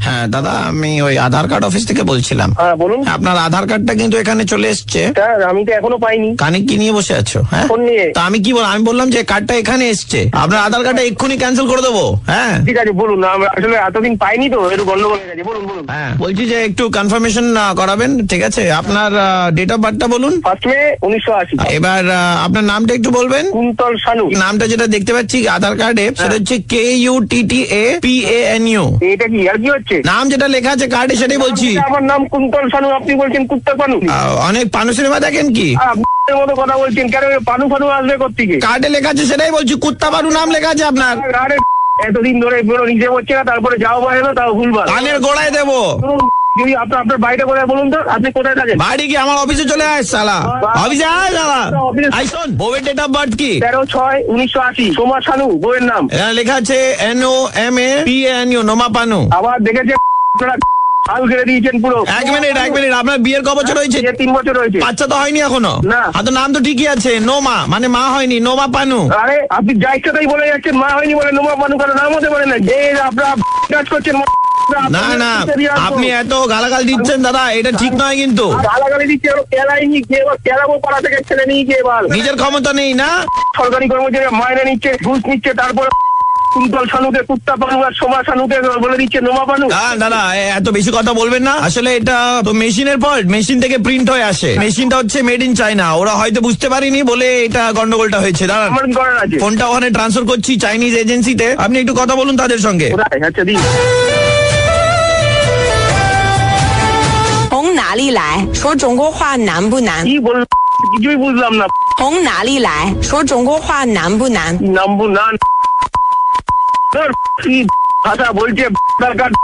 হ্যাঁ দাদা, আমি ওই আধার কার্ড অফিস থেকে বলছিলাম। হ্যাঁ বলুন। আপনার আধার কার্ডটা কিন্তু এখানে চলে এসছে। আমি তো এখনো পাইনি। কানে কি নিয়ে বসে আছো? হ্যাঁ ফোন নিয়ে। তা আমি কি আমি বললাম যে কার্ডটা এখানে এসছে, আপনার আধার কার্ডটা এক্ষুনি ক্যান্সেল করে দেবো। হ্যাঁ ঠিক আছে বলুন। আসলে এতদিন পাইনি তো, একটু গন্ডগোল হয়ে গেছে। বলুন বলুন। হ্যাঁ বলছি যে একটু কনফার্মেশন করাবেন, ঠিক আছে? আপনার ডেট অফ বার্থটা বলুন। 1 মে 1980। এবার আপনার নামটা একটু বলবেন। কুন্তল শানু। নামটা যেটা দেখতে পাচ্ছি আধার কার্ডে সেটা হচ্ছে KUTTAPANU। এটা কি আর কি হচ্ছে? নাম যেটা লেখা আছে কার্ডে সেটাই বলছি। আমার নাম কুন্তল শানু, আপনি বলছেন কুত্তা পানু। অনেক পানু সিনেমা দেখেন কি? আপনার মতো কথা বলছেন কেন? পানু ফানু আসবে কোত্থেকে? কার্ডে লেখা আছে সেটাই বলছি, কুত্তা পানু নাম লেখা আছে আপনার। আরে এতদিন ধরে পুরো নিজে হচ্ছে না, তারপরে যাও বা এলো তাও ভুলবার। কানের গোড়ায় দেবো। যদি আপনার বাড়িটা কোথায় বলুন তো? আপনি কোথায় থাকেন? বাড়ি কি আমার অফিসে চলে আয় শালা, অফিসে আয় শালা। আই শোন, বউয়ের ডেট অফ বার্থ কি? 13/6/1980। সোমা শানু বউয়ের নাম। এখানে লেখা আছে NOMAPANU, নোমা পানু। আবার দেখেছে হাল ঘিরে দিয়েছেন পুরো। এক মিনিট, আপনার বিয়ের ক বছর হয়েছে? 3 বছর হয়েছে। বাচ্চা তো হয়নি এখনো? না। তো নাম তো ঠিকই আছে, নোমা, মানে মা হয়নি, নোমা পানু। আরে আপনি যা ইচ্ছা তাই বলে যাচ্ছেন, মা হয়নি বলে নোমা পানু কেন নাম হতে পারে না? যে আপনারা কাজ করছেন। না না, আপনি এত গালাগাল দিচ্ছেন দাদা, এটা ঠিক নয় কিন্তু। গালাগালি দিচ্ছে কেলাইনি, কেলাবো পাড়া থেকে ছেলে নিয়ে গিয়ে এবার। নিজের ক্ষমতা নেই না? সরকারি কর্মচারী মাইনে নিচ্ছে, ঘুষ নিচ্ছে, তারপর কুন্তল শানুকে কুত্তা পানু আর সোমা শানুকে বলে দিচ্ছে নোমা পানু। দাদা এত বেশি কথা বলবেন না। আসলে এটা তো মেশিনের ফল্ট, মেশিন থেকে প্রিন্ট হয়ে আসে। মেশিনটা হচ্ছে মেড ইন চায়না, ওরা হয়তো বুঝতে পারিনি বলে এটা গন্ডগোলটা হয়েছে। দাঁড়ান, আমার কি করার আছে? ফোনটা ওখানে ট্রান্সফার করছি চাইনিজ এজেন্সিতে, আপনি একটু কথা বলুন তাদের সঙ্গে। আচ্ছা দিন। 从哪里来？说中国话难不难？ কি বললাম কিছুই বুঝলাম না। 从哪里来？说中国话难不难？ নামবো না। কি ভাষা বলছে? আধার কার্ড,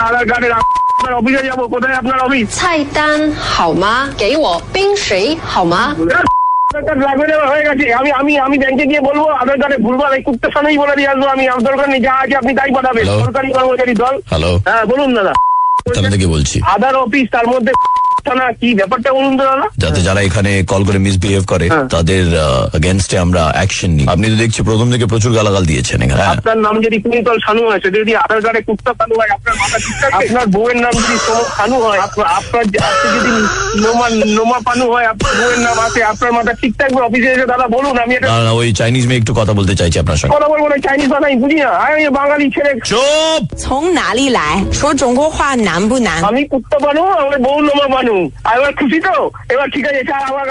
আধার কার্ডের আপনার অফিসে যাবো। কোথায় আপনার অফিস? 菜单好吗？给我冰水好吗？ আধার কার্ড লাগবে না, হয়ে গেছে। আমি ব্যাংকে গিয়ে বলবো আধার কার্ডে ভুলবার, এই কুত্তার সামনেই বলে দিয়ে আসবো। আমি আমার দরকার নেই, যা আছে আপনি তাই পাঠাবেন। সরকারি কর্মচারী দল। হ্যালো, হ্যাঁ বলুন দাদা। থানা থেকে বলছি। আধার অফিস, তার মধ্যে থানা, কি ব্যাপারটা বলুন তো দাদা। যাতে যারা এখানে কল করে মিসবিহেভ করে তাদের এগেনস্টে আমরা অ্যাকশন নিই। আপনি তো দেখছি প্রথম থেকে প্রচুর গালাগাল দিয়েছেন এখানে। আপনার নাম যদি কুন্তল শানু হয়, সেটা যদি আধার কার্ডে কুত্তা শানু হয়, আপনার মাথা ঠিক থাকে? আপনার বউয়ের নাম যদি সোমা শানু হয়, আপনার যদি নোমা পানু হয়, আপনার বউয়ের নাম আছে, আপনার মাথা ঠিক থাকবে? অফিসে এসে দাদা বলুন। আমি এটা না, ওই চাইনিজ মেয়ে একটু কথা বলতে চাইছি আপনার সঙ্গে। কথা বলবো না, চাইনিজ ভাষা আমি বুঝি না। আমি বাঙালি ছেলে। চুপ। 从哪里来？说中国话难不难？ আমি কুত্তা পানু, আমার বউ নোমা পানু। এবার খুশি তো? এবার ঠিক আছে, স্যার আমার